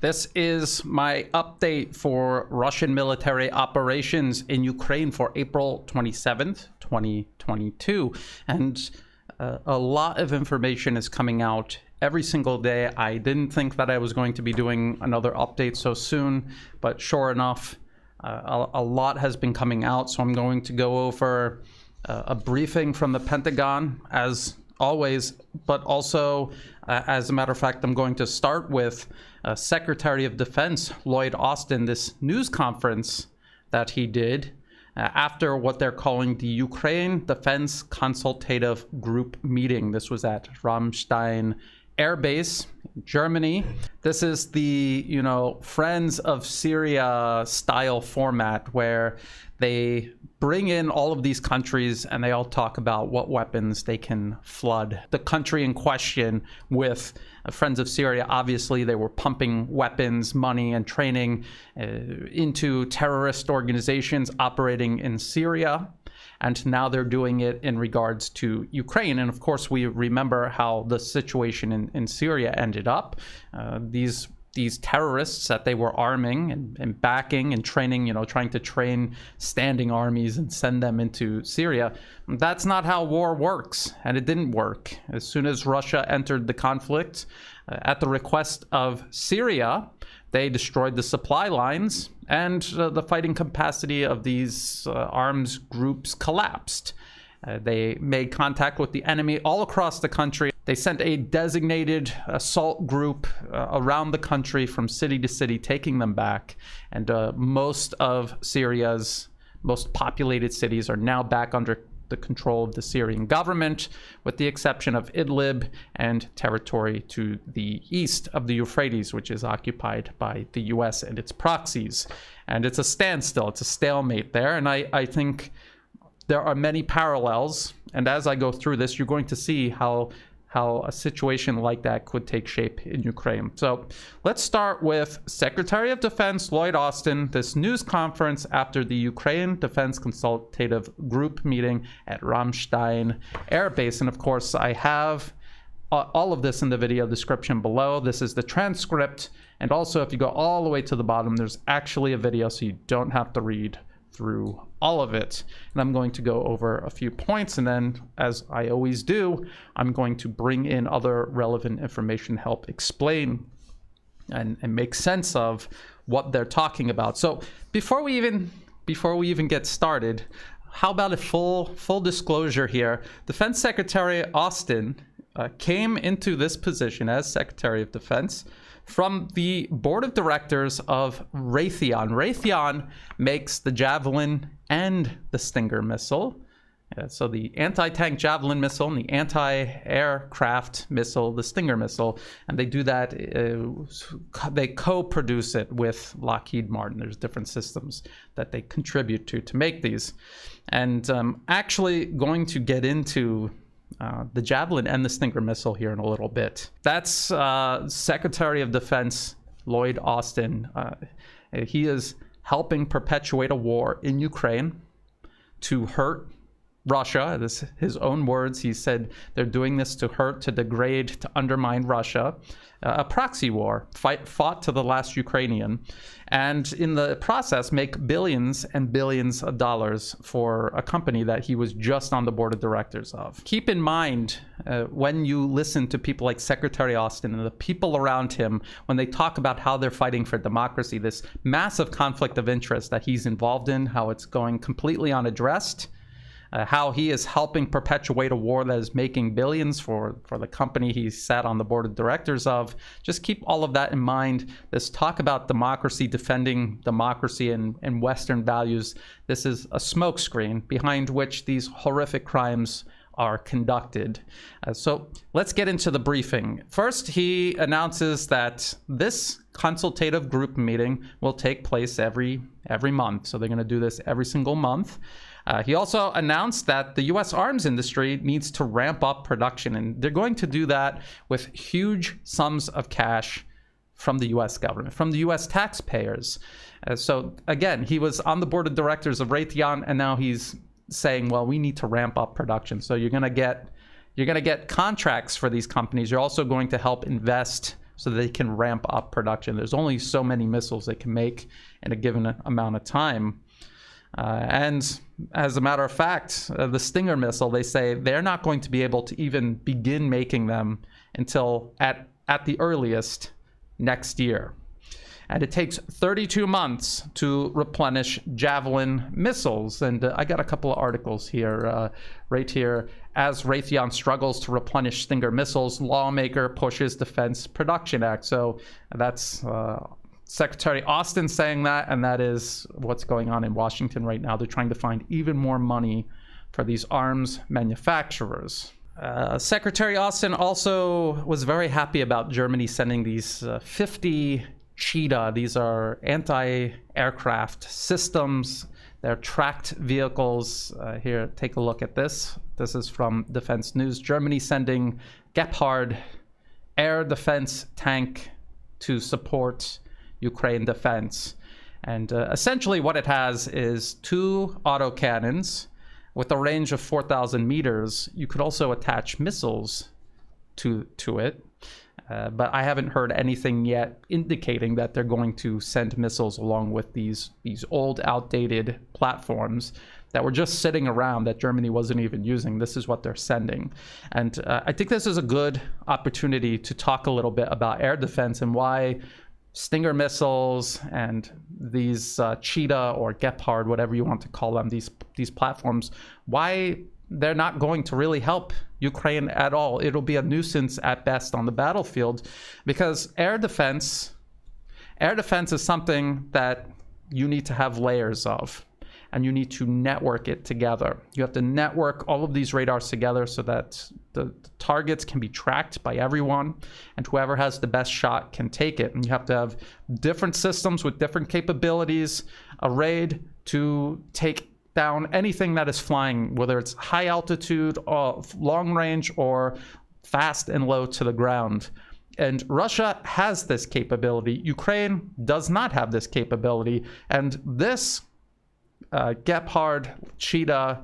This is my update for Russian military operations in Ukraine for April 27th, 2022. And a lot of information is coming out every single day. I didn't think that I was going to be doing another update so soon, but sure enough, a lot has been coming out. So I'm going to go over a briefing from the Pentagon, as always, but also, as a matter of fact, I'm going to start with Secretary of Defense Lloyd Austin, this news conference that he did after what they're calling the Ukraine Defense Consultative Group meeting. This was at Ramstein Air Base, Germany. This is the, Friends of Syria style format where they bring in all of these countries and they all talk about what weapons they can flood the country in question with. Friends of Syria, obviously, they were pumping weapons, money, and training into terrorist organizations operating in Syria. And now they're doing it in regards to Ukraine. And of course, we remember how the situation in Syria ended up. These terrorists that they were arming and backing and training, trying to train standing armies and send them into Syria. That's not how war works, and it didn't work. As soon as Russia entered the conflict, at the request of Syria, they destroyed the supply lines, and the fighting capacity of these arms groups collapsed. They made contact with the enemy all across the country. They sent a designated assault group around the country from city to city, taking them back. And most of Syria's most populated cities are now back under the control of the Syrian government, with the exception of Idlib and territory to the east of the Euphrates, which is occupied by the US and its proxies. And it's a standstill, it's a stalemate there. And I think there are many parallels. And as I go through this, you're going to see how a situation like that could take shape in Ukraine. So let's start with Secretary of Defense Lloyd Austin, this news conference after the Ukraine Defense Consultative Group meeting at Ramstein Air Base. And of course, I have all of this in the video description below. This is the transcript. And also, if you go all the way to the bottom, there's actually a video, so you don't have to read through all of it. And I'm going to go over a few points, and then, as I always do, I'm going to bring in other relevant information to help explain and make sense of what they're talking about. So before we even get started, how about a full disclosure here? Defense Secretary Austin came into this position as Secretary of Defense from the board of directors of Raytheon. Raytheon makes the Javelin and the Stinger missile. So the anti-tank Javelin missile and the anti-aircraft missile, the Stinger missile. And they do that, they co-produce it with Lockheed Martin. There's different systems that they contribute to make these. And actually going to get into the Javelin and the Stinger missile here in a little bit. That's Secretary of Defense Lloyd Austin. He is helping perpetuate a war in Ukraine to hurt Russia. This is his own words. He said they're doing this to hurt, to degrade, to undermine Russia. A proxy war fought to the last Ukrainian, and in the process make billions and billions of dollars for a company that he was just on the board of directors of. Keep in mind, when you listen to people like Secretary Austin and the people around him, when they talk about how they're fighting for democracy, this massive conflict of interest that he's involved in, how it's going completely unaddressed, how he is helping perpetuate a war that is making billions for the company he sat on the board of directors of. Just keep all of that in mind. This talk about democracy, defending democracy and Western values, this is a smokescreen behind which these horrific crimes are conducted. So let's get into the briefing. First, he announces that this consultative group meeting will take place every month. So they're going to do this every single month. He also announced that the U.S. arms industry needs to ramp up production, and they're going to do that with huge sums of cash from the U.S. government, from the U.S. taxpayers. So again, he was on the board of directors of Raytheon, and now he's saying, well, we need to ramp up production. So you're going to get contracts for these companies. You're also going to help invest so they can ramp up production. There's only so many missiles they can make in a given amount of time. And as a matter of fact, the Stinger missile, they say they're not going to be able to even begin making them until at the earliest next year. And it takes 32 months to replenish Javelin missiles. And I got a couple of articles here, right here. As Raytheon struggles to replenish Stinger missiles, lawmaker pushes Defense Production Act. So that's Secretary Austin saying that, and that is what's going on in Washington right now. They're trying to find even more money for these arms manufacturers. Secretary Austin also was very happy about Germany sending these 50 Cheetah. These are anti-aircraft systems. They're tracked vehicles. Here, take a look at this. This is from Defense News. Germany sending Gepard air defense tank to support Ukraine defense. And essentially what it has is 2 autocannons with a range of 4,000 meters. You could also attach missiles to it. But I haven't heard anything yet indicating that they're going to send missiles along with these old, outdated platforms that were just sitting around that Germany wasn't even using. This is what they're sending. And I think this is a good opportunity to talk a little bit about air defense and why Stinger missiles and these Cheetah or Gepard, whatever you want to call them, these platforms, why they're not going to really help Ukraine at all. It'll be a nuisance at best on the battlefield, because air defense is something that you need to have layers of, and you need to network it together. You have to network all of these radars together so that the targets can be tracked by everyone, and whoever has the best shot can take it. And you have to have different systems with different capabilities arrayed to take down anything that is flying, whether it's high altitude, or long range, or fast and low to the ground. And Russia has this capability. Ukraine does not have this capability. And this Gepard Cheetah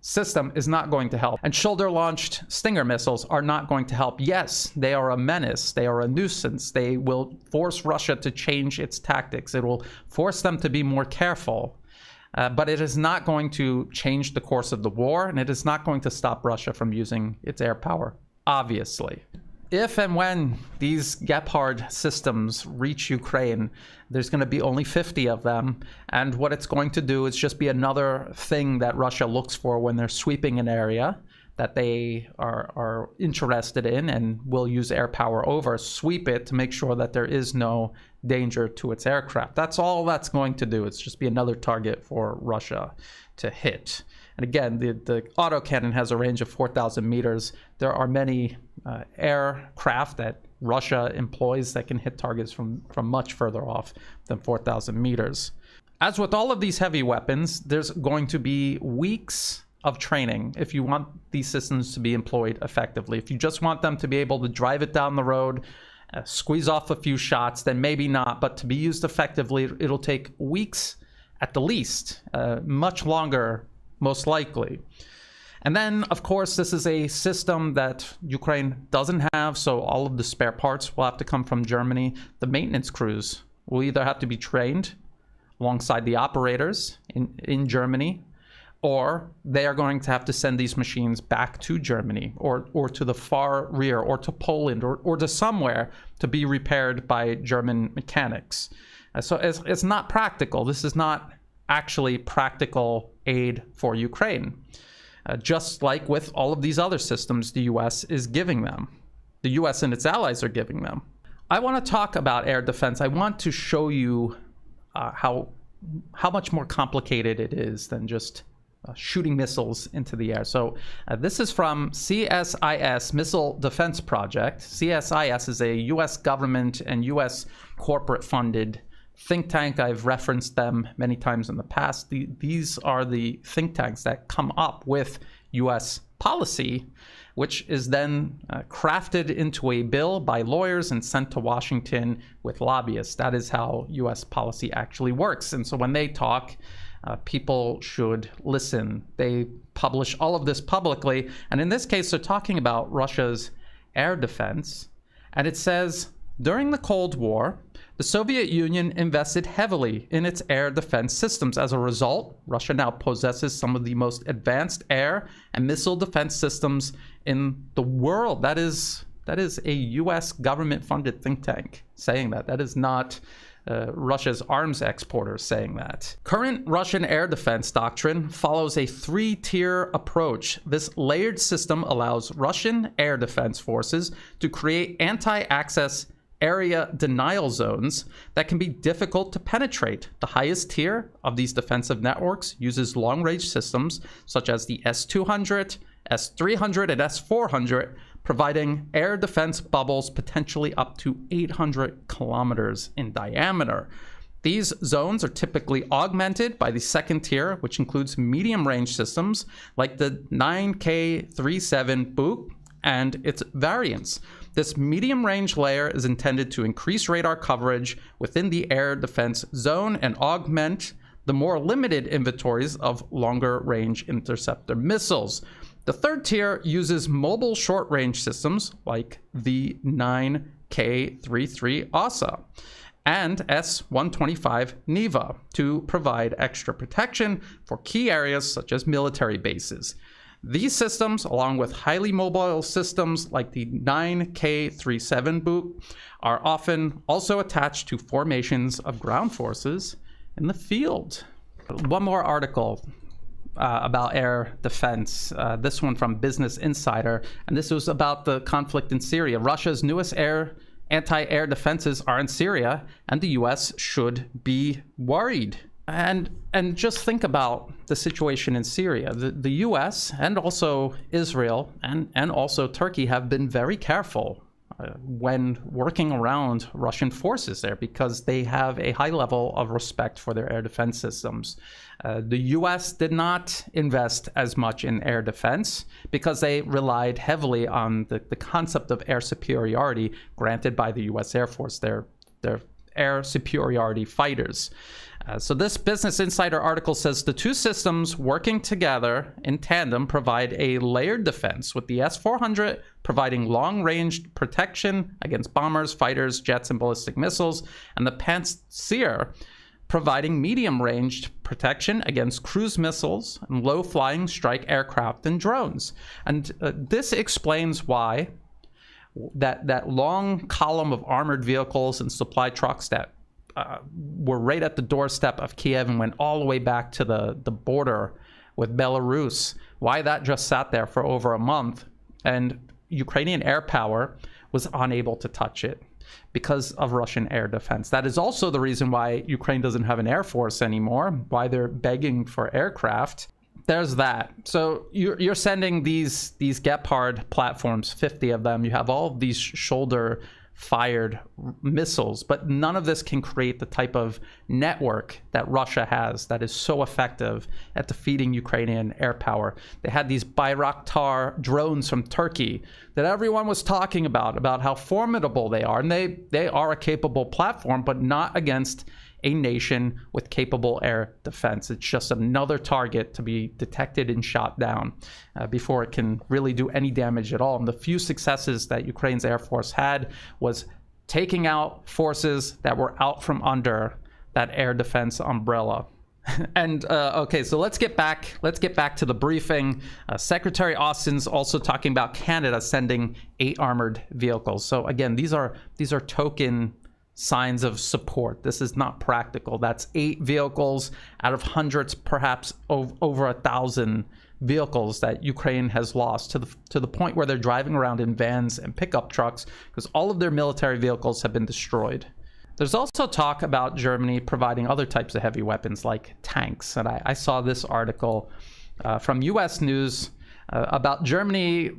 system is not going to help. And shoulder-launched Stinger missiles are not going to help. Yes, they are a menace. They are a nuisance. They will force Russia to change its tactics. It will force them to be more careful. But it is not going to change the course of the war, and it is not going to stop Russia from using its air power, obviously. If and when these Gepard systems reach Ukraine, there's going to be only 50 of them, and what it's going to do is just be another thing that Russia looks for when they're sweeping an area that they are interested in and will use air power over, sweep it to make sure that there is no danger to its aircraft. That's all that's going to do. It's just be another target for Russia to hit. And again, the autocannon has a range of 4,000 meters. There are many aircraft that Russia employs that can hit targets from much further off than 4,000 meters. As with all of these heavy weapons, there's going to be weeks of training if you want these systems to be employed effectively. If you just want them to be able to drive it down the road, squeeze off a few shots, then maybe not. But to be used effectively, it'll take weeks at the least, much longer, most likely. And then, of course, this is a system that Ukraine doesn't have, so all of the spare parts will have to come from Germany. The maintenance crews will either have to be trained alongside the operators in Germany, or they are going to have to send these machines back to Germany or to the far rear or to Poland or to somewhere to be repaired by German mechanics. So it's not practical. This is not actually practical aid for Ukraine. Just like with all of these other systems the U.S. is giving them. The U.S. and its allies are giving them. I want to talk about air defense. I want to show you how much more complicated it is than just shooting missiles into the air. So this is from CSIS Missile Defense Project. CSIS is a U.S. government and U.S. corporate funded think tank. I've referenced them many times in the past. These are the think tanks that come up with U.S. policy, which is then crafted into a bill by lawyers and sent to Washington with lobbyists. That is how U.S. policy actually works. And so when they talk, people should listen. They publish all of this publicly. And in this case, they're talking about Russia's air defense. And it says During the Cold War, the Soviet Union invested heavily in its air defense systems. As a result, Russia now possesses some of the most advanced air and missile defense systems in the world. That is a U.S. government-funded think tank saying that. That is not Russia's arms exporters saying that. Current Russian air defense doctrine follows a three-tier approach. This layered system allows Russian air defense forces to create anti-access area denial zones that can be difficult to penetrate. The highest tier of these defensive networks uses long-range systems such as the S-200, S-300, and S-400, providing air defense bubbles potentially up to 800 kilometers in diameter. These zones are typically augmented by the second tier, which includes medium-range systems like the 9K-37 Buk and its variants. This medium-range layer is intended to increase radar coverage within the air defense zone and augment the more limited inventories of longer-range interceptor missiles. The third tier uses mobile short-range systems like the 9K-33 Odessa and S-125 Neva to provide extra protection for key areas such as military bases. These systems, along with highly mobile systems like the 9K-37 Buk, are often also attached to formations of ground forces in the field. One more article about air defense, this one from Business Insider, and this was about the conflict in Syria. Russia's newest anti-air defenses are in Syria, and the U.S. should be worried. And just think about the situation in Syria. The U.S. and also Israel and also Turkey have been very careful when working around Russian forces there because they have a high level of respect for their air defense systems. The U.S. did not invest as much in air defense because they relied heavily on the concept of air superiority granted by the U.S. Air Force, their air superiority fighters. So this Business Insider article says the two systems working together in tandem provide a layered defense, with the S-400 providing long-range protection against bombers, fighters, jets, and ballistic missiles, and the Pantsir providing medium-range protection against cruise missiles and low-flying strike aircraft and drones. And this explains why that long column of armored vehicles and supply trucks that were right at the doorstep of Kiev and went all the way back to the border with Belarus, why that just sat there for over a month and Ukrainian air power was unable to touch it because of Russian air defense. That is also the reason why Ukraine doesn't have an air force anymore, why they're begging for aircraft. There's that. So you're sending these Gepard platforms, 50 of them. You have all of these shoulder-fired missiles, but none of this can create the type of network that Russia has that is so effective at defeating Ukrainian air power. They had these Bayraktar drones from Turkey that everyone was talking about how formidable they are. And they are a capable platform, but not against a nation with capable air defense. It's just another target to be detected and shot down before it can really do any damage at all. And the few successes that Ukraine's Air Force had was taking out forces that were out from under that air defense umbrella. And okay, so let's get back to the briefing. Secretary Austin's also talking about Canada sending 8 armored vehicles. So again, these are token signs of support. This is not practical. That's 8 vehicles out of hundreds, perhaps over 1,000 vehicles that Ukraine has lost to the point where they're driving around in vans and pickup trucks because all of their military vehicles have been destroyed. There's also talk about Germany providing other types of heavy weapons like tanks. And I saw this article from US News about Germany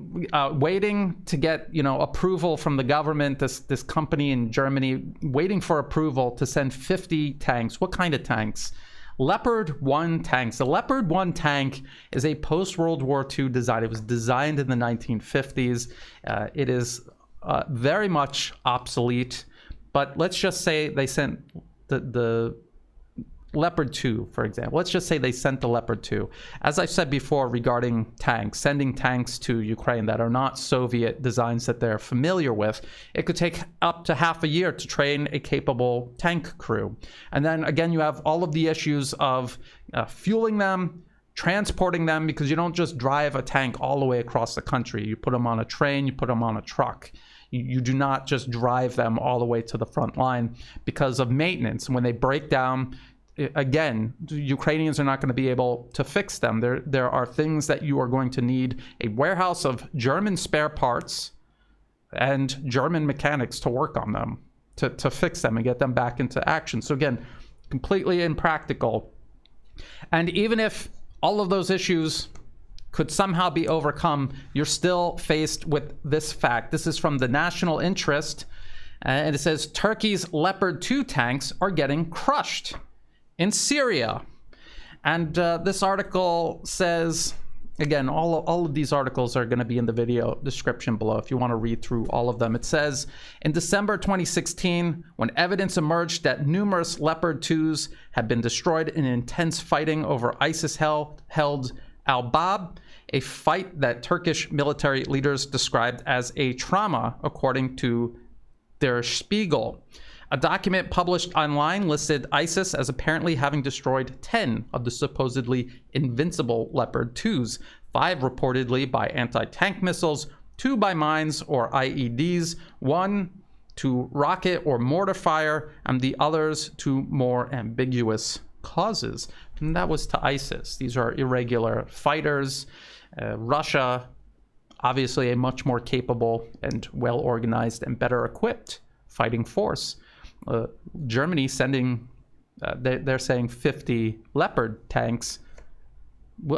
waiting to get approval from the government, this company in Germany waiting for approval to send 50 tanks. What kind of tanks? Leopard 1 tanks. The Leopard 1 tank is a post-World War II design. It was designed in the 1950s. It is very much obsolete, but let's just say they sent the Leopard 2, for example. Let's just say they sent the Leopard 2. As I said before regarding tanks, sending tanks to Ukraine that are not Soviet designs that they're familiar with, it could take up to half a year to train a capable tank crew. And then again, you have all of the issues of fueling them, transporting them, because you don't just drive a tank all the way across the country. You put them on a train, you put them on a truck. You do not just drive them all the way to the front line because of maintenance. And when they break down, again, the Ukrainians are not going to be able to fix them. There are things that you are going to need a warehouse of German spare parts and German mechanics to work on them, to fix them and get them back into action. So again, completely impractical. And even if all of those issues could somehow be overcome, you're still faced with this fact. This is from the National Interest, and it says Turkey's Leopard 2 tanks are getting crushed in Syria. And this article says, again, all of these articles are going to be in the video description below if you want to read through all of them. It says, in December 2016, when evidence emerged that numerous Leopard 2s had been destroyed in intense fighting over ISIS-held Al-Bab, a fight that Turkish military leaders described as a trauma, according to Der Spiegel. A document published online listed ISIS as apparently having destroyed 10 of the supposedly invincible Leopard 2s, 5 reportedly by anti-tank missiles, 2 by mines or IEDs, 1 to rocket or mortar fire, and the others to more ambiguous causes. And that was to ISIS. These are irregular fighters. Russia, obviously a much more capable and well-organized and better equipped fighting force. Germany sending, they're saying 50 Leopard tanks.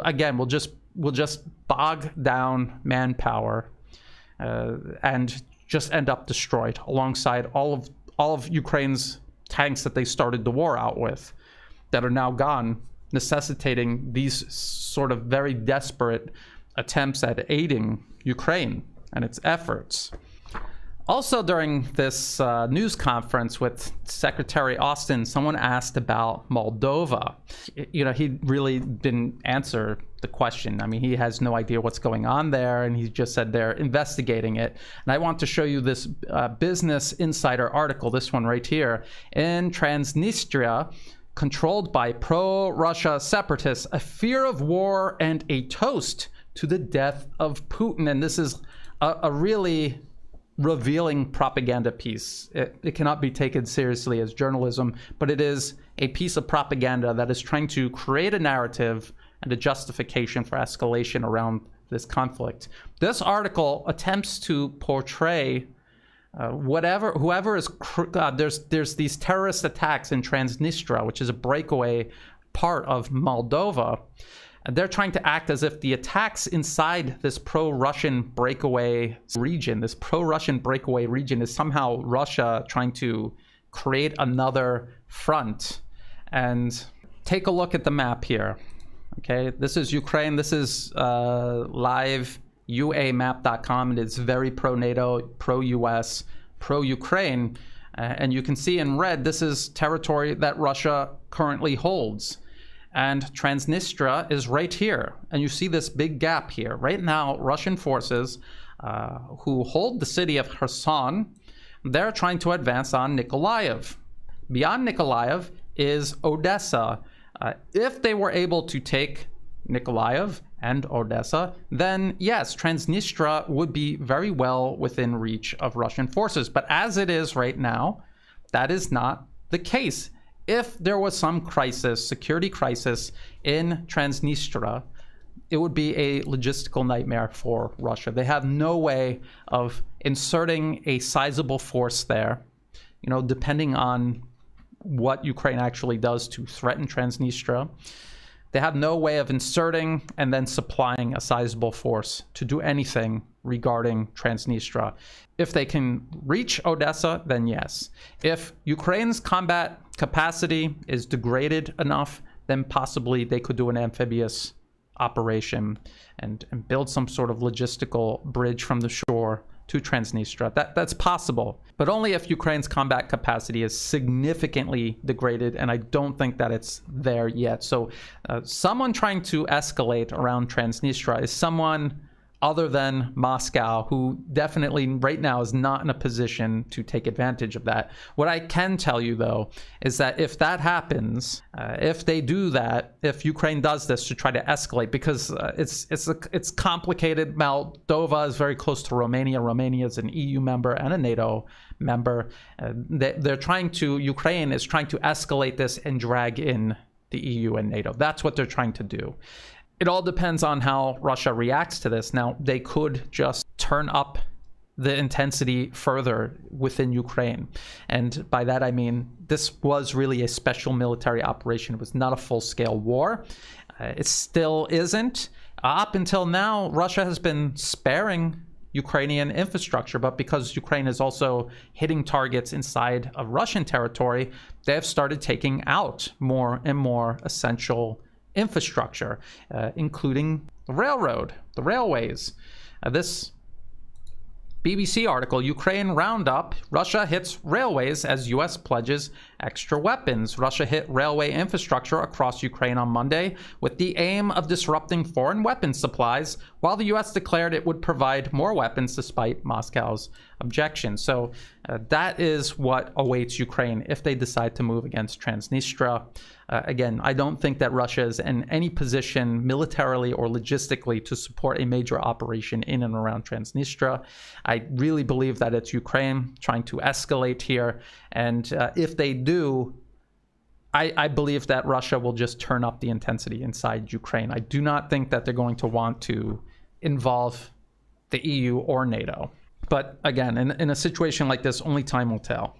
Again, we'll just bog down manpower and just end up destroyed alongside all of Ukraine's tanks that they started the war out with, that are now gone, necessitating these sort of very desperate attempts at aiding Ukraine and its efforts. Also, during this news conference with Secretary Austin, someone asked about Moldova. You know, he really didn't answer the question. I mean, he has no idea what's going on there, and he just said they're investigating it. And I want to show you this Business Insider article, this one right here. In Transnistria, controlled by pro-Russia separatists, a fear of war and a toast to the death of Putin. And this is a really revealing propaganda piece. It cannot be taken seriously as journalism, but it is a piece of propaganda that is trying to create a narrative and a justification for escalation around this conflict. This article attempts to portray whoever is, there's these terrorist attacks in Transnistria, which is a breakaway part of Moldova. And they're trying to act as if the attacks inside this pro-Russian breakaway region, is somehow Russia trying to create another front. And take a look at the map here. Okay, this is Ukraine. This is live uamap.com, and it's very pro-NATO, pro-US, pro-Ukraine. And you can see in red, this is territory that Russia currently holds. And Transnistria is right here. And you see this big gap here. Right now, Russian forces who hold the city of Kherson, they're trying to advance on Nikolaev. Beyond Nikolaev is Odessa. If they were able to take Nikolaev and Odessa, then yes, Transnistria would be very well within reach of Russian forces. But as it is right now, that is not the case. If there was some crisis, security crisis in Transnistria, it would be a logistical nightmare for Russia. They have no way of inserting a sizable force there, you know, depending on what Ukraine actually does to threaten Transnistria. They have no way of inserting and then supplying a sizable force to do anything regarding Transnistria. If they can reach Odessa, then yes. If Ukraine's combat capacity is degraded enough, then possibly they could do an amphibious operation and build some sort of logistical bridge from the shore to Transnistria. That's possible, but only if Ukraine's combat capacity is significantly degraded, and I don't think that it's there yet. So someone trying to escalate around Transnistria is someone other than Moscow, who definitely right now is not in a position to take advantage of that. What I can tell you, though, is that if that happens, if they do that, if Ukraine does this to try to escalate, because it's complicated. Moldova is very close to Romania. Romania is an EU member and a NATO member. Ukraine is trying to escalate this and drag in the EU and NATO. That's what they're trying to do. It all depends on how Russia reacts to this. Now, they could just turn up the intensity further within Ukraine. And by that, I mean, this was really a special military operation. It was not a full-scale war. It still isn't. Up until now, Russia has been sparing Ukrainian infrastructure, but because Ukraine is also hitting targets inside of Russian territory, they have started taking out more and more essential infrastructure, including the railways. This BBC article, Ukraine Roundup, Russia hits railways as U.S. pledges extra weapons. Russia hit railway infrastructure across Ukraine on Monday with the aim of disrupting foreign weapons supplies, while the U.S. declared it would provide more weapons despite Moscow's objections. So that is what awaits Ukraine if they decide to move against Transnistria. Again, I don't think that Russia is in any position militarily or logistically to support a major operation in and around Transnistria. I really believe that it's Ukraine trying to escalate here. And if they do, I believe that Russia will just turn up the intensity inside Ukraine. I do not think that they're going to want to involve the EU or NATO. But again, in a situation like this, only time will tell.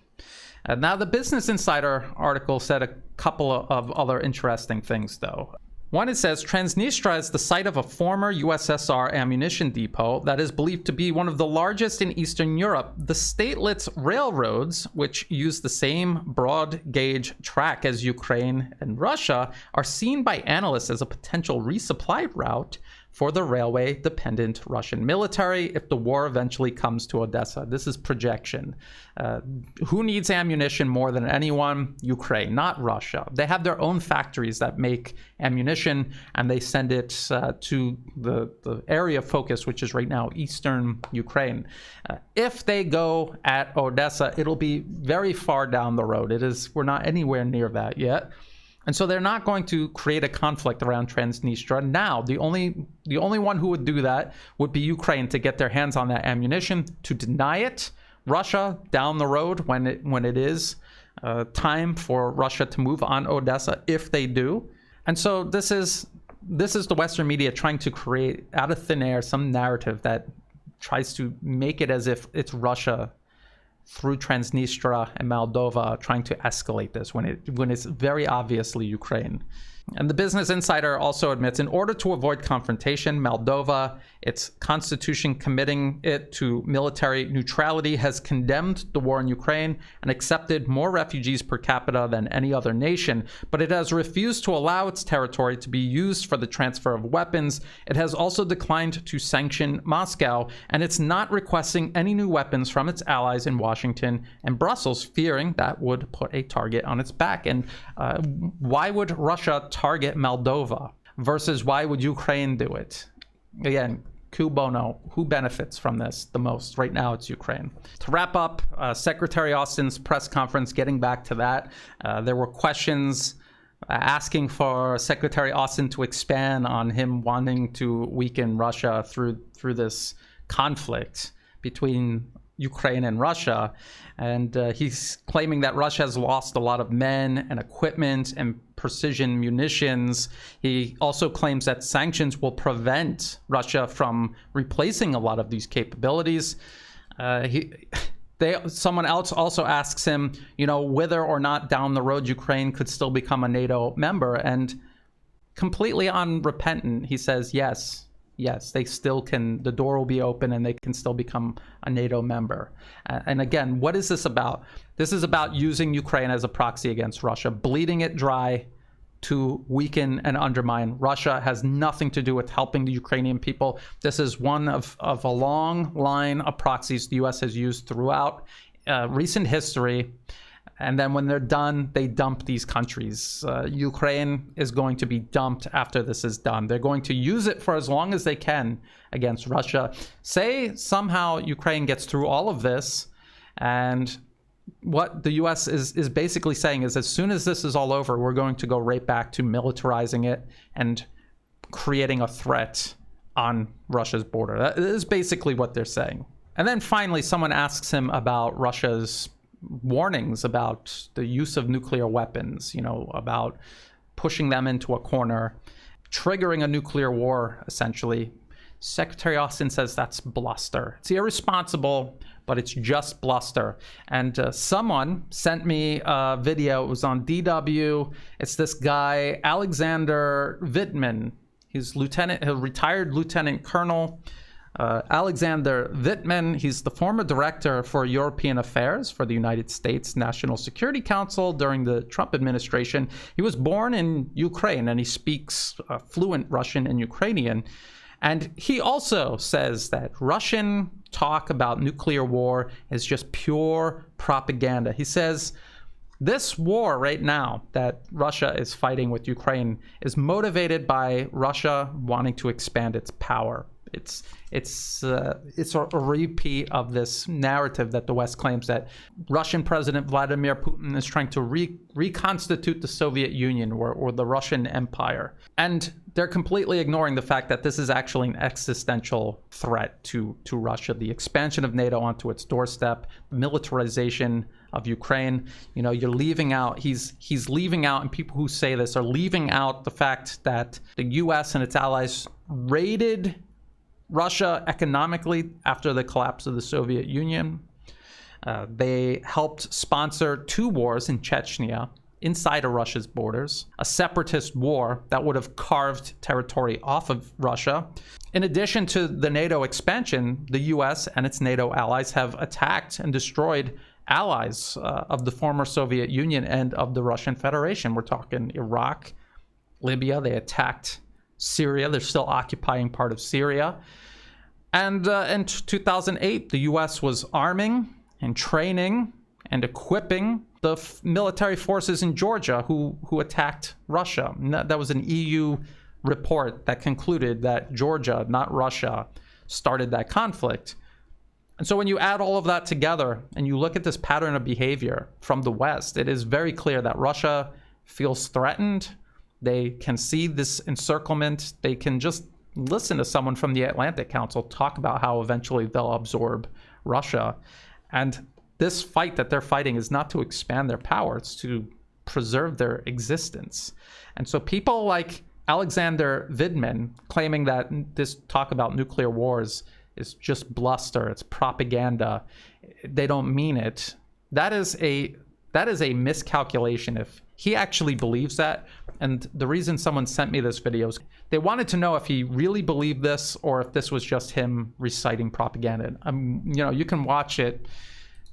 Now, the Business Insider article said a couple of other interesting things, though. One, it says, Transnistria is the site of a former USSR ammunition depot that is believed to be one of the largest in Eastern Europe. The statelets railroads, which use the same broad gauge track as Ukraine and Russia, are seen by analysts as a potential resupply route for the railway-dependent Russian military if the war eventually comes to Odessa. This is projection. Who needs ammunition more than anyone? Ukraine, not Russia. They have their own factories that make ammunition, and they send it to the area of focus, which is right now eastern Ukraine. If they go at Odessa, it'll be very far down the road. We're not anywhere near that yet. And so they're not going to create a conflict around Transnistria now. The only one who would do that would be Ukraine to get their hands on that ammunition, to deny it. Russia down the road when it is time for Russia to move on Odessa, if they do. And so this is the Western media trying to create out of thin air some narrative that tries to make it as if it's Russia through Transnistria and Moldova trying to escalate this when it's very obviously Ukraine. And the Business Insider also admits, in order to avoid confrontation, Moldova, its constitution committing it to military neutrality, has condemned the war in Ukraine and accepted more refugees per capita than any other nation. But it has refused to allow its territory to be used for the transfer of weapons. It has also declined to sanction Moscow, and it's not requesting any new weapons from its allies in Washington and Brussels, fearing that would put a target on its back. And why would Russia target Moldova versus why would Ukraine do it? Again, cui bono, who benefits from this the most? Right now, it's Ukraine. To wrap up, Secretary Austin's press conference, getting back to that, there were questions asking for Secretary Austin to expand on him wanting to weaken Russia through this conflict between Ukraine and Russia. And he's claiming that Russia has lost a lot of men and equipment and precision munitions. He also claims that sanctions will prevent Russia from replacing a lot of these capabilities. Someone else also asks him, whether or not down the road Ukraine could still become a NATO member. And completely unrepentant, he says, yes, they still can. The door will be open and they can still become a NATO member. And again, what is this about? This is about using Ukraine as a proxy against Russia, bleeding it dry to weaken and undermine. Russia has nothing to do with helping the Ukrainian people. This is one of a long line of proxies the U.S. has used throughout recent history. And then when they're done, they dump these countries. Ukraine is going to be dumped after this is done. They're going to use it for as long as they can against Russia. Say somehow Ukraine gets through all of this, and what the U.S. is basically saying is as soon as this is all over, we're going to go right back to militarizing it and creating a threat on Russia's border. That is basically what they're saying. And then finally, someone asks him about Russia's warnings about the use of nuclear weapons, about pushing them into a corner, triggering a nuclear war, essentially. Secretary Austin says that's bluster. It's irresponsible, but it's just bluster. And someone sent me a video. It was on DW. It's this guy, Alexander Wittman. He's a retired lieutenant colonel. Alexander Wittman, he's the former director for European Affairs for the United States National Security Council during the Trump administration. He was born in Ukraine, and he speaks fluent Russian and Ukrainian. And he also says that Russian talk about nuclear war is just pure propaganda. He says this war right now that Russia is fighting with Ukraine is motivated by Russia wanting to expand its power. It's a repeat of this narrative that the West claims that Russian President Vladimir Putin is trying to reconstitute the Soviet Union or the Russian Empire. And they're completely ignoring the fact that this is actually an existential threat to Russia. The expansion of NATO onto its doorstep, militarization of Ukraine. You're leaving out, he's leaving out, and people who say this are leaving out the fact that the U.S. and its allies raided Russia economically after the collapse of the Soviet Union. They helped sponsor 2 wars in Chechnya inside of Russia's borders, a separatist war that would have carved territory off of Russia. In addition to the NATO expansion, the U.S. and its NATO allies have attacked and destroyed allies of the former Soviet Union and of the Russian Federation. We're talking Iraq, Libya. They attacked Syria. They're still occupying part of Syria. And in 2008, the U.S. was arming and training and equipping the military forces in Georgia who attacked Russia. And that was an EU report that concluded that Georgia, not Russia, started that conflict. And so when you add all of that together and you look at this pattern of behavior from the West, it is very clear that Russia feels threatened. They can see this encirclement. They can just listen to someone from the Atlantic Council talk about how eventually they'll absorb Russia. And this fight that they're fighting is not to expand their power, it's to preserve their existence. And so people like Alexander Wittman claiming that this talk about nuclear wars is just bluster, it's propaganda, they don't mean it. That is a miscalculation if he actually believes that. And the reason someone sent me this video is they wanted to know if he really believed this or if this was just him reciting propaganda. You can watch it.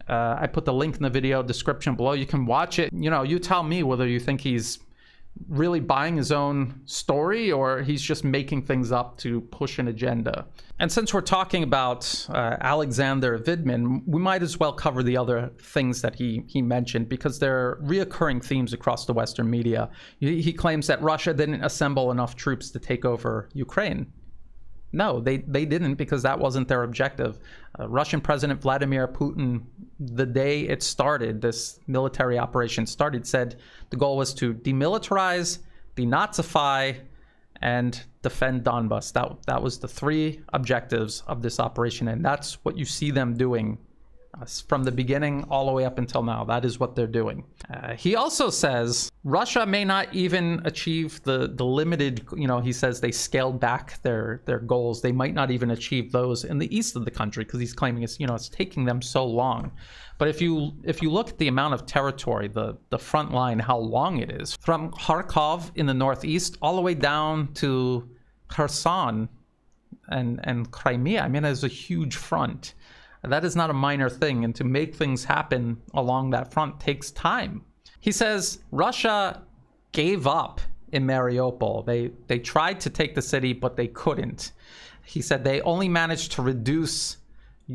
I put the link in the video description below. You can watch it. You tell me whether you think he's really buying his own story or he's just making things up to push an agenda. And since we're talking about Alexander Wittman, we might as well cover the other things that he mentioned because they're reoccurring themes across the Western media. He claims that Russia didn't assemble enough troops to take over Ukraine. No, they didn't, because that wasn't their objective. Russian President Vladimir Putin, the day it started, this military operation started, said the goal was to demilitarize, denazify, and defend Donbas. That was the 3 objectives of this operation, and that's what you see them doing from the beginning all the way up until now. That is what they're doing. He also says Russia may not even achieve the limited, he says they scaled back their goals. They might not even achieve those in the east of the country because he's claiming it's taking them so long. But if you look at the amount of territory, the front line, how long it is, from Kharkov in the northeast all the way down to Kherson and Crimea, there's a huge front. That is not a minor thing, and to make things happen along that front takes time. He says Russia gave up in Mariupol. They tried to take the city, but they couldn't. He said they only managed to reduce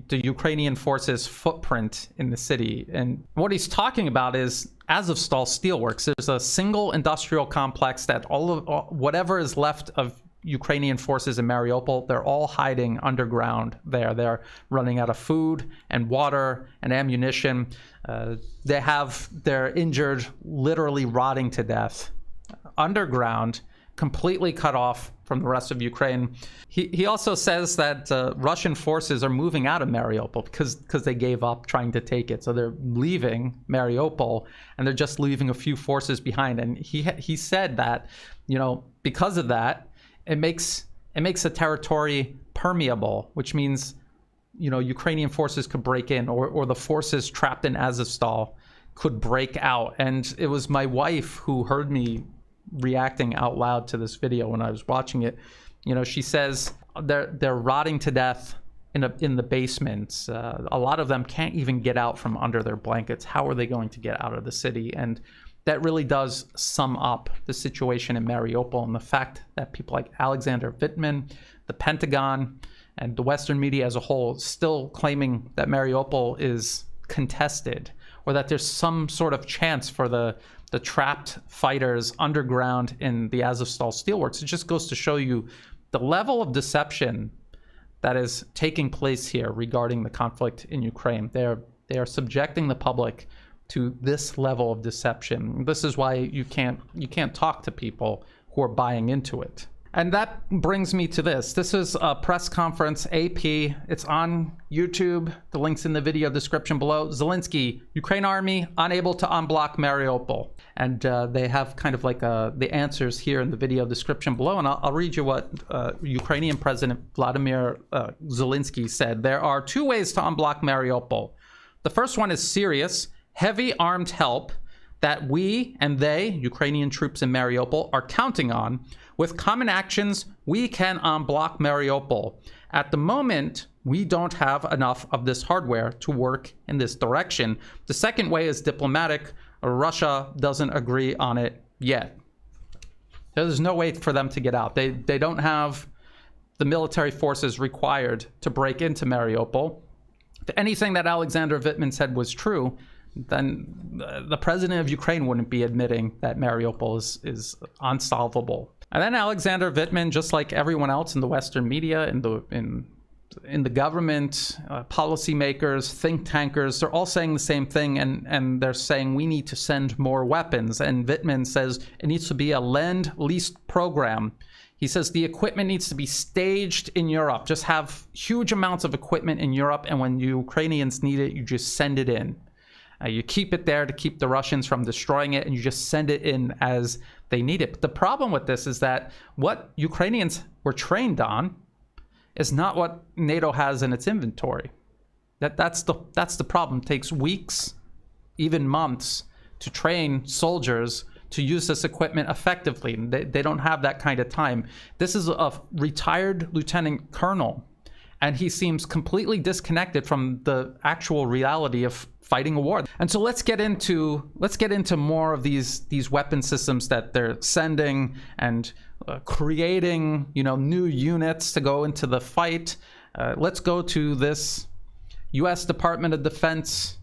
the Ukrainian forces' footprint in the city. And what he's talking about is Azovstal Steelworks. There's a single industrial complex that whatever is left of Ukrainian forces in Mariupol, they're all hiding underground there. They're running out of food and water and ammunition. They're injured, literally rotting to death underground, completely cut off from the rest of Ukraine. He also says that Russian forces are moving out of Mariupol because they gave up trying to take it. So they're leaving Mariupol and they're just leaving a few forces behind. And he said that, because of that, it makes a territory permeable, which means, Ukrainian forces could break in, or the forces trapped in Azovstal could break out. And it was my wife who heard me reacting out loud to this video when I was watching it. She says they're rotting to death in the basements. A lot of them can't even get out from under their blankets. How are they going to get out of the city? And that really does sum up the situation in Mariupol, and the fact that people like Alexander Vindman, the Pentagon, and the Western media as a whole still claiming that Mariupol is contested, or that there's some sort of chance for the trapped fighters underground in the Azovstal Steelworks. It just goes to show you the level of deception that is taking place here regarding the conflict in Ukraine. They are subjecting the public to this level of deception. This is why you can't talk to people who are buying into it. And that brings me to this. This is a press conference, AP. It's on YouTube. The link's in the video description below. Zelensky, Ukraine army unable to unblock Mariupol. And they have kind of like the answers here in the video description below. And I'll read you what Ukrainian President Vladimir Zelensky said. There are two ways to unblock Mariupol. The first one is serious, heavy armed help that we and they, Ukrainian troops in Mariupol, are counting on. With common actions, we can unblock Mariupol. At the moment, we don't have enough of this hardware to work in this direction. The second way is diplomatic. Russia doesn't agree on it yet. There's no way for them to get out. They don't have the military forces required to break into Mariupol. If anything that Alexander Vindman said was true, then the president of Ukraine wouldn't be admitting that Mariupol is unsolvable. And then Alexander Vindman, just like everyone else in the Western media, in the government, policymakers, think tankers, they're all saying the same thing, and they're saying we need to send more weapons. And Vindman says it needs to be a lend-lease program. He says the equipment needs to be staged in Europe. Just have huge amounts of equipment in Europe, and when Ukrainians need it, you just send it in. You keep it there to keep the Russians from destroying it, and you just send it in as they need it. But the problem with this is that what Ukrainians were trained on is not what NATO has in its inventory. That's the problem. It takes weeks, even months, to train soldiers to use this equipment effectively. And they don't have that kind of time. This is a retired lieutenant colonel, and he seems completely disconnected from the actual reality of fighting a war. And so let's get into more of these weapon systems that they're sending and creating, new units to go into the fight. Let's go to this U.S. Department of Defense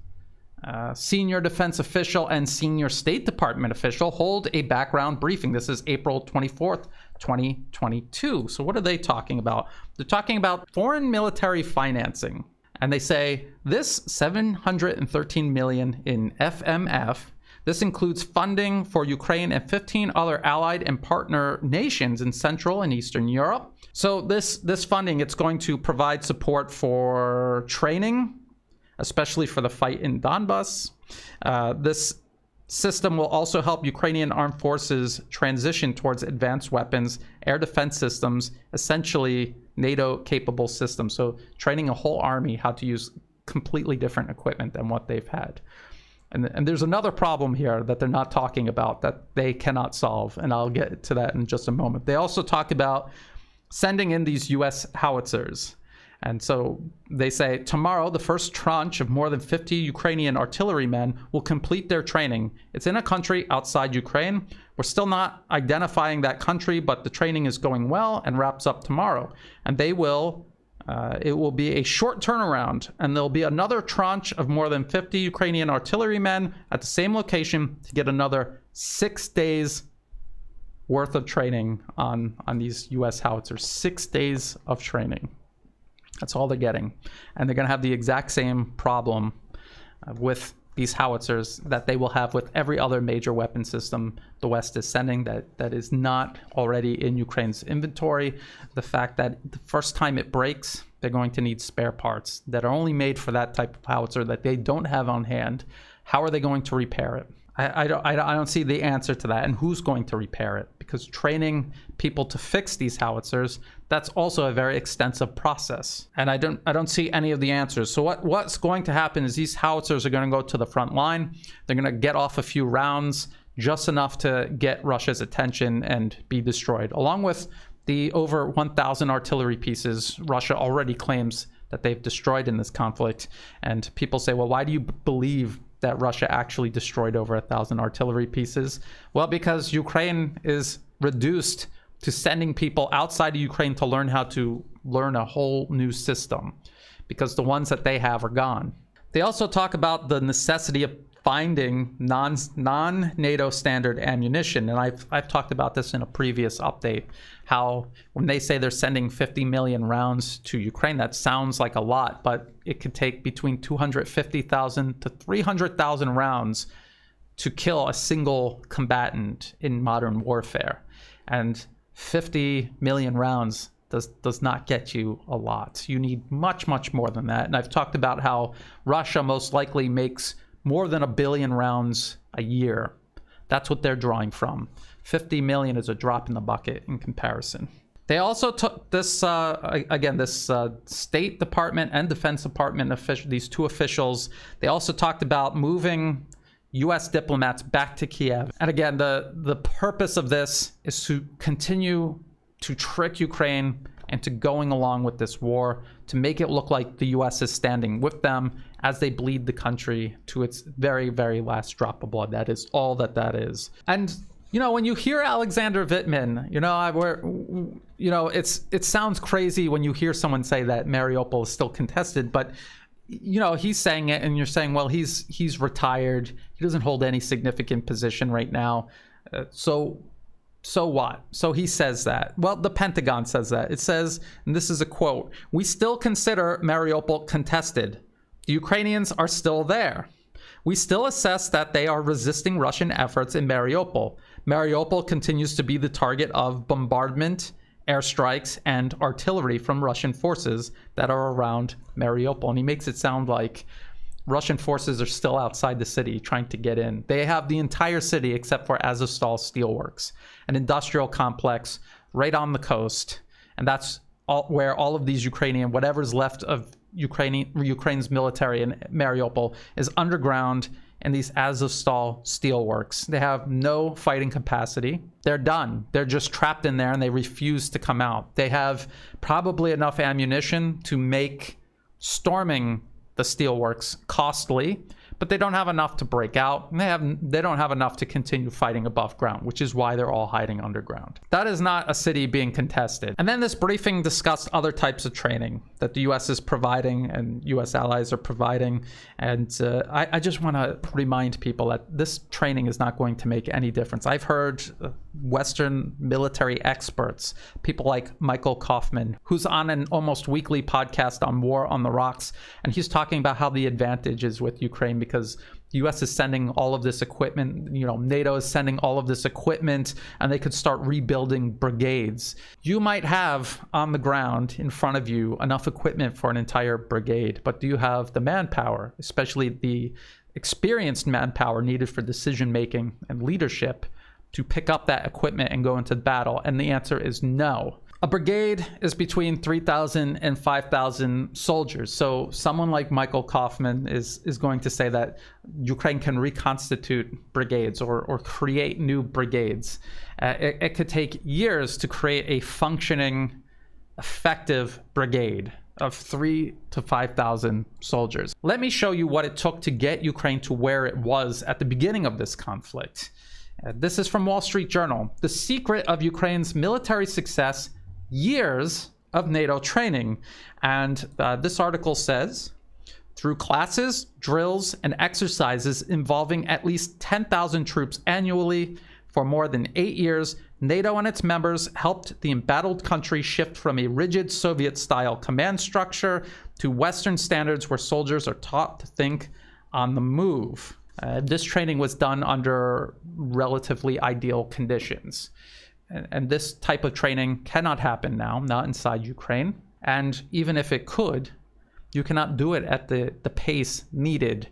senior defense official and senior State Department official hold a background briefing. This is April 24th, 2022. So what are they talking about? They're talking about foreign military financing. And they say this $713 million in FMF, this includes funding for Ukraine and 15 other allied and partner nations in Central and Eastern Europe. So this funding, it's going to provide support for training, especially for the fight in Donbas. This system will also help Ukrainian armed forces transition towards advanced weapons, air defense systems, essentially NATO-capable systems. So training a whole army how to use completely different equipment than what they've had. And there's another problem here that they're not talking about that they cannot solve, and I'll get to that in just a moment. They also talk about sending in these U.S. howitzers. And so they say tomorrow, the first tranche of more than 50 Ukrainian artillerymen will complete their training. It's in a country outside Ukraine. We're still not identifying that country, but the training is going well and wraps up tomorrow. And they will, it will be a short turnaround, and there'll be another tranche of more than 50 Ukrainian artillerymen at the same location to get another 6 days worth of training on these US howitzers. 6 days of training. That's all they're getting. And they're going to have the exact same problem with these howitzers that they will have with every other major weapon system the West is sending that is not already in Ukraine's inventory. The fact that the first time it breaks, they're going to need spare parts that are only made for that type of howitzer that they don't have on hand. How are they going to repair it? I don't see the answer to that. And who's going to repair it? Because training people to fix these howitzers, that's also a very extensive process. And I don't see any of the answers. So what's going to happen is these howitzers are going to go to the front line. They're going to get off a few rounds, just enough to get Russia's attention and be destroyed. Along with the over 1,000 artillery pieces Russia already claims that they've destroyed in this conflict. And people say, well, why do you believe that Russia actually destroyed over 1,000 artillery pieces? Well, because Ukraine is reduced to sending people outside of Ukraine to learn how to learn a whole new system, because the ones that they have are gone. They also talk about the necessity of finding non-NATO standard ammunition. And I've talked about this in a previous update, how when they say they're sending 50 million rounds to Ukraine, that sounds like a lot, but it could take between 250,000 to 300,000 rounds to kill a single combatant in modern warfare. And 50 million rounds does not get you a lot. You need much, much more than that. And I've talked about how Russia most likely makes more than 1 billion rounds a year. That's what they're drawing from. 50 million is a drop in the bucket in comparison. They also took this, this State Department and Defense Department official, these two officials, they also talked about moving U.S. diplomats back to Kiev. And again, the purpose of this is to continue to trick Ukraine into going along with this war, to make it look like the U.S. is standing with them as they bleed the country to its very, very last drop of blood. That is all that is. And, when you hear Alexander Vindman, it sounds crazy when you hear someone say that Mariupol is still contested, but, he's saying it and you're saying, well, he's retired. He doesn't hold any significant position right now. So what? So he says that. Well, the Pentagon says that. It says, and this is a quote, "We still consider Mariupol contested. The Ukrainians are still there. We still assess that they are resisting Russian efforts in Mariupol. Mariupol continues to be the target of bombardment, airstrikes, and artillery from Russian forces that are around Mariupol." And he makes it sound like Russian forces are still outside the city trying to get in. They have the entire city except for Azovstal Steelworks, an industrial complex right on the coast. And that's where all of these whatever's left of Ukraine's military in Mariupol is underground in these Azovstal Steelworks. They have no fighting capacity. They're done. They're just trapped in there and they refuse to come out. They have probably enough ammunition to make storming the steelworks costly, but they don't have enough to break out. They don't have enough to continue fighting above ground, which is why they're all hiding underground. That is not a city being contested. And then this briefing discussed other types of training that the U.S. is providing and U.S. allies are providing. And I just want to remind people that this training is not going to make any difference. I've heard Western military experts, people like Michael Kaufman, who's on an almost weekly podcast on War on the Rocks, and he's talking about how the advantage is with Ukraine because the U.S. is sending all of this equipment, NATO is sending all of this equipment, and they could start rebuilding brigades. You might have on the ground in front of you enough equipment for an entire brigade, but do you have the manpower, especially the experienced manpower needed for decision-making and leadership, to pick up that equipment and go into battle? And the answer is no. A brigade is between 3,000 and 5,000 soldiers. So someone like Michael Kaufman is going to say that Ukraine can reconstitute brigades or create new brigades. It could take years to create a functioning, effective brigade. of 3,000 to 5,000 soldiers. Let me show you what it took to get Ukraine to where it was at the beginning of this conflict. This is from Wall Street Journal. The secret of Ukraine's military success: years of NATO training. And this article says, through classes, drills, and exercises involving at least 10,000 troops annually for more than 8 years, NATO and its members helped the embattled country shift from a rigid Soviet-style command structure to Western standards where soldiers are taught to think on the move. This training was done under relatively ideal conditions. And this type of training cannot happen now, not inside Ukraine. And even if it could, you cannot do it at the pace needed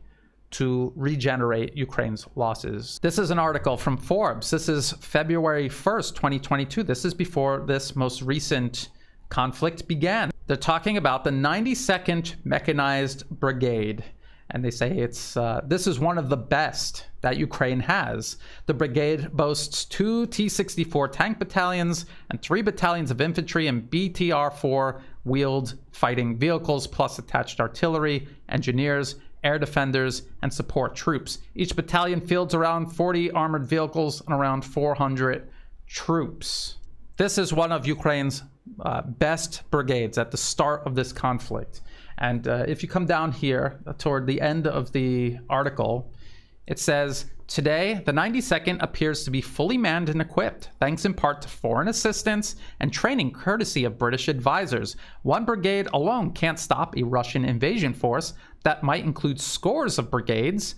to regenerate Ukraine's losses. This is an article from Forbes. This is February 1st, 2022. This is before this most recent conflict began. They're talking about the 92nd Mechanized Brigade. And they say this is one of the best that Ukraine has. The brigade boasts 2 T-64 tank battalions and 3 battalions of infantry and BTR-4 wheeled fighting vehicles, plus attached artillery, engineers, air defenders, and support troops. Each battalion fields around 40 armored vehicles and around 400 troops. This is one of Ukraine's best brigades at the start of this conflict. And if you come down here toward the end of the article, it says, today, the 92nd appears to be fully manned and equipped, thanks in part to foreign assistance and training courtesy of British advisors. One brigade alone can't stop a Russian invasion force that might include scores of brigades,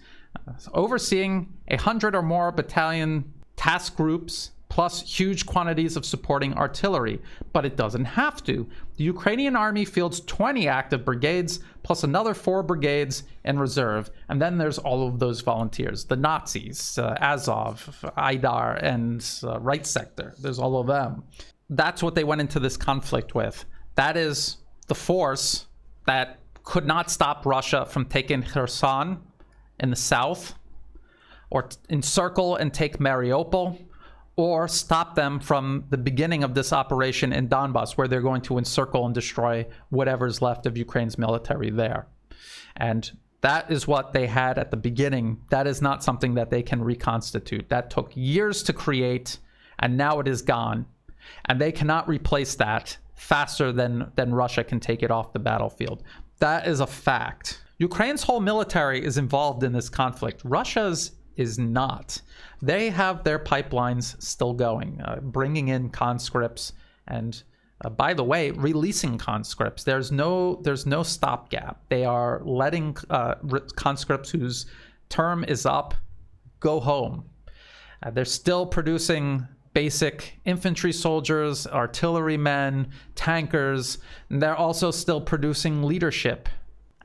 overseeing 100 or more battalion task groups, plus huge quantities of supporting artillery. But it doesn't have to. The Ukrainian army fields 20 active brigades, plus another 4 brigades in reserve. And then there's all of those volunteers, the Nazis, Azov, Aidar, and Right Sector. There's all of them. That's what they went into this conflict with. That is the force that could not stop Russia from taking Kherson in the south, or encircle and take Mariupol, or stop them from the beginning of this operation in Donbas, where they're going to encircle and destroy whatever's left of Ukraine's military there. And that is what they had at the beginning. That is not something that they can reconstitute. That took years to create, and now it is gone. And they cannot replace that faster than Russia can take it off the battlefield. That is a fact. Ukraine's whole military is involved in this conflict. Russia's is not. They have their pipelines still going, bringing in conscripts, and by the way, releasing conscripts. There's no stopgap. They are letting conscripts whose term is up go home. They're still producing basic infantry soldiers, artillerymen, tankers, and they're also still producing leadership.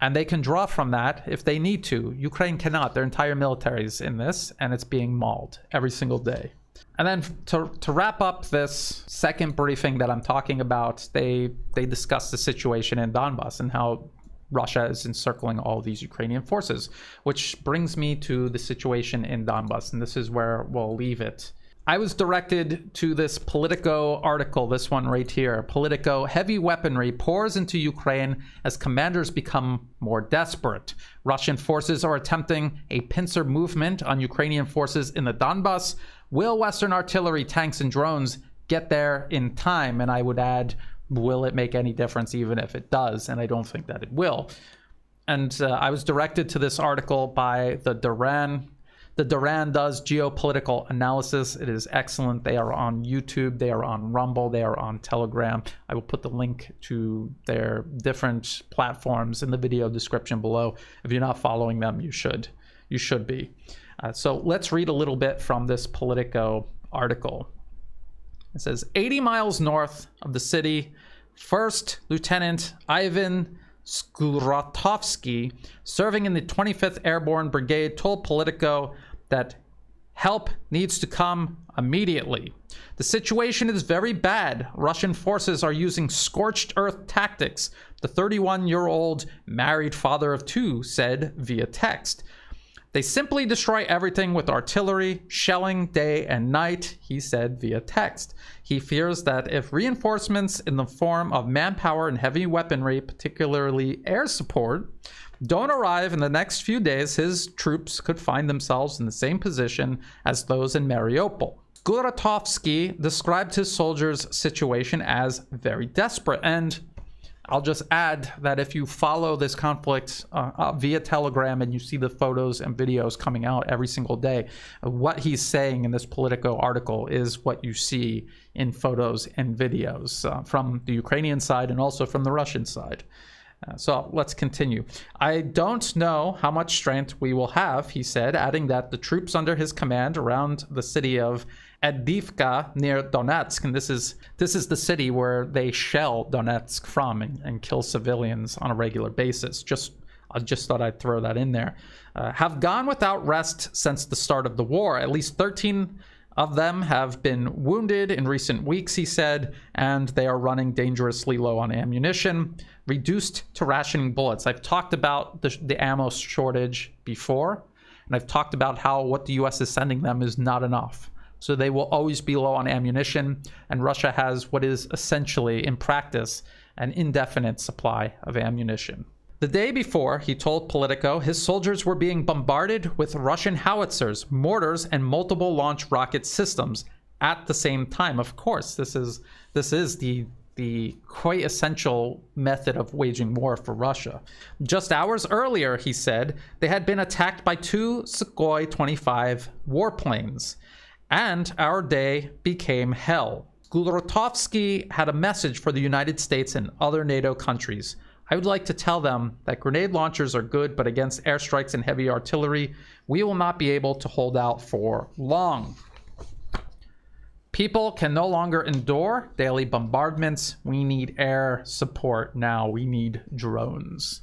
And they can draw from that if they need to. Ukraine cannot. Their entire military is in this, and it's being mauled every single day. And then to wrap up this second briefing that I'm talking about, they discuss the situation in Donbas and how Russia is encircling all these Ukrainian forces, which brings me to the situation in Donbas, and this is where we'll leave it. I was directed to this Politico article, this one right here. Politico: heavy weaponry pours into Ukraine as commanders become more desperate. Russian forces are attempting a pincer movement on Ukrainian forces in the Donbas. Will Western artillery, tanks, and drones get there in time? And I would add, will it make any difference even if it does? And I don't think that it will. And I was directed to this article by the Duran. The Duran does geopolitical analysis. It is excellent. They are on YouTube. They are on Rumble. They are on Telegram. I will put the link to their different platforms in the video description below. If you're not following them, you should. You should be. So let's read a little bit from this Politico article. It says, 80 miles north of the city, First Lieutenant Ivan Skuratovsky, serving in the 25th Airborne Brigade, told Politico that help needs to come immediately. The situation is very bad. Russian forces are using scorched earth tactics, the 31-year-old married father of 2 said via text. They simply destroy everything with artillery, shelling day and night, he said via text. He fears that if reinforcements in the form of manpower and heavy weaponry, particularly air support, don't arrive in the next few days, his troops could find themselves in the same position as those in Mariupol. Guratovsky described his soldiers' situation as very desperate, and I'll just add that if you follow this conflict via Telegram and you see the photos and videos coming out every single day, what he's saying in this Politico article is what you see in photos and videos from the Ukrainian side and also from the Russian side. So let's continue. I don't know how much strength we will have, he said, adding that the troops under his command around the city of Avdiivka near Donetsk, and this is the city where they shell Donetsk from and kill civilians on a regular basis. I just thought I'd throw that in there. Have gone without rest since the start of the war. At least 13 of them have been wounded in recent weeks, he said, and they are running dangerously low on ammunition, reduced to rationing bullets. I've talked about the ammo shortage before, and I've talked about how what the US is sending them is not enough. So they will always be low on ammunition, and Russia has what is essentially, in practice, an indefinite supply of ammunition. The day before, he told Politico, his soldiers were being bombarded with Russian howitzers, mortars, and multiple launch rocket systems at the same time. Of course, this is the quite essential method of waging war for Russia. Just hours earlier, he said, they had been attacked by 2 Sukhoi 25 warplanes, and our day became hell. Guratovsky had a message for the United States and other NATO countries. I would like to tell them that grenade launchers are good, but against airstrikes and heavy artillery, we will not be able to hold out for long. People can no longer endure daily bombardments. We need air support now. We need drones.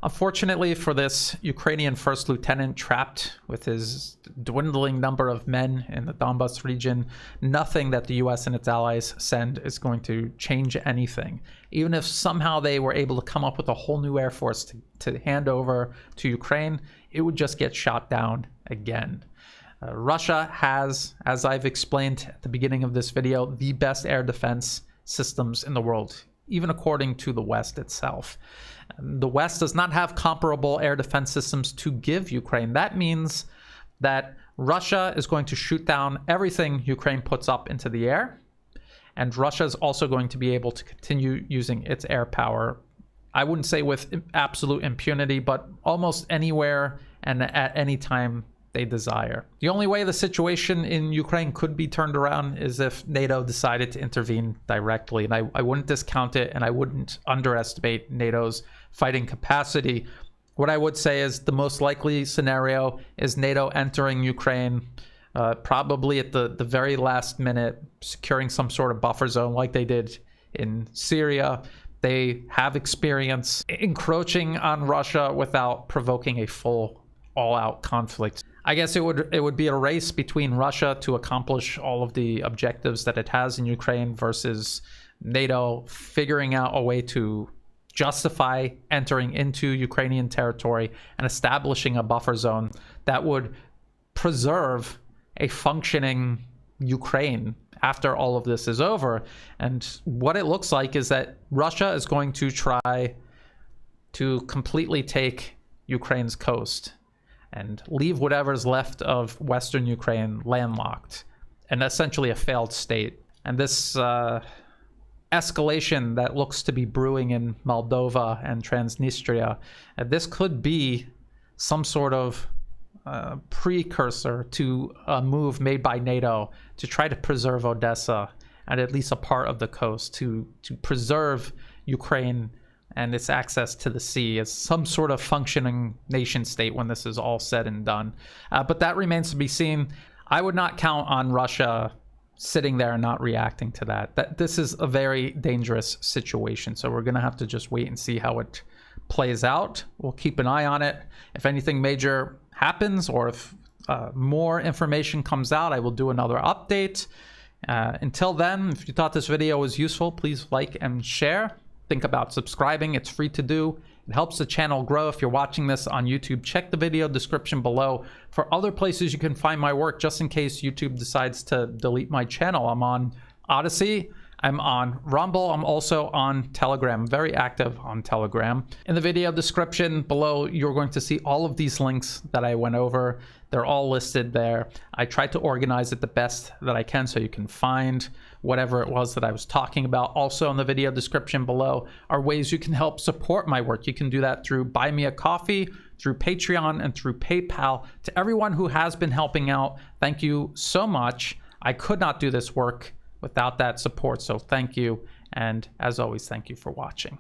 Unfortunately for this Ukrainian first lieutenant trapped with his dwindling number of men in the Donbas region, nothing that the US and its allies send is going to change anything. Even if somehow they were able to come up with a whole new air force to hand over to Ukraine, it would just get shot down again. Russia has, as I've explained at the beginning of this video, the best air defense systems in the world, even according to the West itself. The West does not have comparable air defense systems to give Ukraine. That means that Russia is going to shoot down everything Ukraine puts up into the air, and Russia is also going to be able to continue using its air power, I wouldn't say with absolute impunity, but almost anywhere and at any time they desire. The only way the situation in Ukraine could be turned around is if NATO decided to intervene directly, and I wouldn't discount it, and I wouldn't underestimate NATO's fighting capacity. What I would say is the most likely scenario is NATO entering Ukraine, probably at the very last minute, securing some sort of buffer zone like they did in Syria. They have experience encroaching on Russia without provoking a full all-out conflict. I guess it would be a race between Russia to accomplish all of the objectives that it has in Ukraine versus NATO figuring out a way to justify entering into Ukrainian territory and establishing a buffer zone that would preserve a functioning Ukraine after all of this is over. And what it looks like is that Russia is going to try to completely take Ukraine's coast and leave whatever's left of Western Ukraine landlocked and essentially a failed state. And this escalation that looks to be brewing in Moldova and Transnistria, this could be some sort of precursor to a move made by NATO to try to preserve Odessa and at least a part of the coast, to preserve Ukraine and its access to the sea as some sort of functioning nation state when this is all said and done. But that remains to be seen. I would not count on Russia sitting there and not reacting to that. This is a very dangerous situation, so we're going to have to just wait and see how it plays out. We'll keep an eye on it. If anything major happens or if more information comes out, I will do another update. Until then, if you thought this video was useful, please like and share. Think about subscribing. It's free to do. It helps the channel grow. If you're watching this on YouTube, check the video description below for other places you can find my work, just in case YouTube decides to delete my channel. I'm on Odyssey, I'm on Rumble, I'm also on Telegram, very active on Telegram. In the video description below, you're going to see all of these links that I went over. They're all listed there. I tried to organize it the best that I can so you can find whatever it was that I was talking about. Also in the video description below are ways you can help support my work. You can do that through Buy Me a Coffee, through Patreon, and through PayPal. To everyone who has been helping out, thank you so much. I could not do this work without that support, so thank you. And as always, thank you for watching.